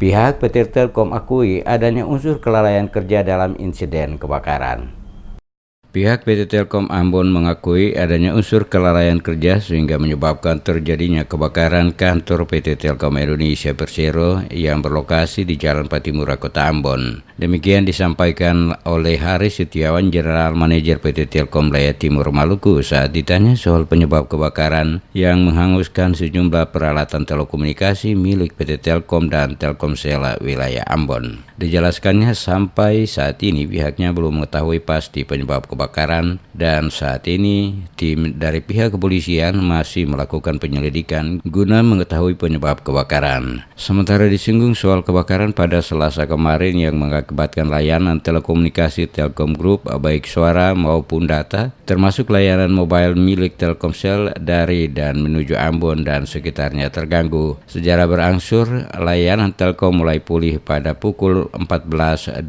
Pihak PT Telkom akui adanya unsur kelalaian kerja dalam insiden kebakaran. Pihak PT Telkom Ambon mengakui adanya unsur kelalaian kerja sehingga menyebabkan terjadinya kebakaran kantor PT Telkom Indonesia Persero yang berlokasi di Jalan Patimura, Kota Ambon. Demikian disampaikan oleh Haris Setiawan, General Manager PT Telkom Wilayah Timur Maluku saat ditanya soal penyebab kebakaran yang menghanguskan sejumlah peralatan telekomunikasi milik PT Telkom dan Telkomsel wilayah Ambon. Dijelaskannya sampai saat ini pihaknya belum mengetahui pasti penyebab kebakaran dan saat ini tim dari pihak kepolisian masih melakukan penyelidikan guna mengetahui penyebab kebakaran. Sementara disinggung soal kebakaran pada Selasa kemarin yang mengakibatkan layanan telekomunikasi Telkom Group baik suara maupun data termasuk layanan mobile milik Telkomsel dari dan menuju Ambon dan sekitarnya terganggu. Secara berangsur layanan Telkom mulai pulih pada pukul 14.12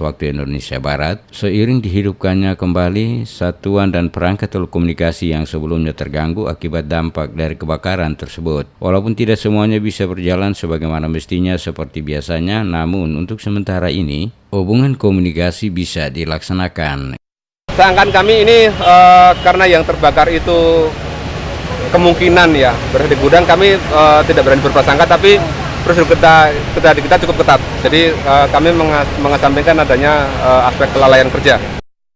waktu Indonesia Barat seiring dihidupkannya kembali satuan dan perangkat telekomunikasi yang sebelumnya terganggu akibat dampak dari kebakaran tersebut. Walaupun tidak semuanya bisa berjalan sebagaimana mestinya seperti biasanya, namun untuk sementara ini hubungan komunikasi bisa dilaksanakan. Sedangkan kami ini karena yang terbakar itu kemungkinan ya berada di gudang, kami tidak berani berprasangka, tapi prosedur kita cukup ketat. Jadi kami mengesampingkan adanya aspek kelalaian kerja.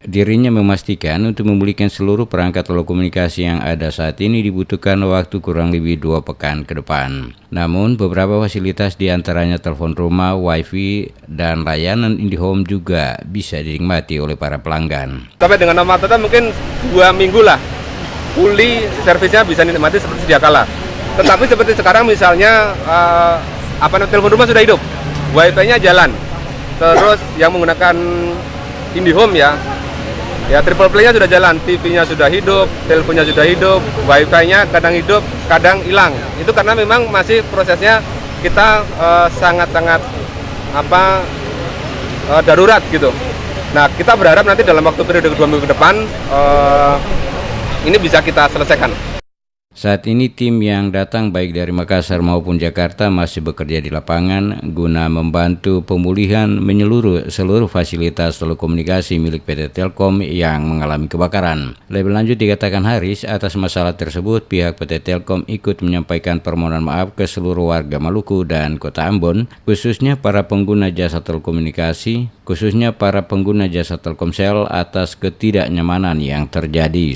Dirinya memastikan untuk memulihkan seluruh perangkat telekomunikasi yang ada saat ini dibutuhkan waktu kurang lebih 2 pekan ke depan. Namun beberapa fasilitas diantaranya telepon rumah, wifi, dan layanan IndiHome juga bisa dinikmati oleh para pelanggan. Sampai dengan nomor total mungkin 2 minggu lah, fully servisnya bisa dinikmati seperti sedia kala. Tetapi seperti sekarang misalnya telepon rumah sudah hidup, wifi-nya jalan, terus yang menggunakan IndiHome ya triple play-nya sudah jalan, TV-nya sudah hidup, teleponnya sudah hidup, wifi-nya kadang hidup, kadang hilang. Itu karena memang masih prosesnya kita sangat-sangat darurat gitu. Nah, kita berharap nanti dalam waktu periode 2 minggu ke depan ini bisa kita selesaikan. Saat ini tim yang datang baik dari Makassar maupun Jakarta masih bekerja di lapangan guna membantu pemulihan menyeluruh seluruh fasilitas telekomunikasi milik PT Telkom yang mengalami kebakaran. Lebih lanjut dikatakan Haris, atas masalah tersebut pihak PT Telkom ikut menyampaikan permohonan maaf ke seluruh warga Maluku dan Kota Ambon, khususnya para pengguna jasa telekomunikasi, khususnya para pengguna jasa Telkomsel atas ketidaknyamanan yang terjadi.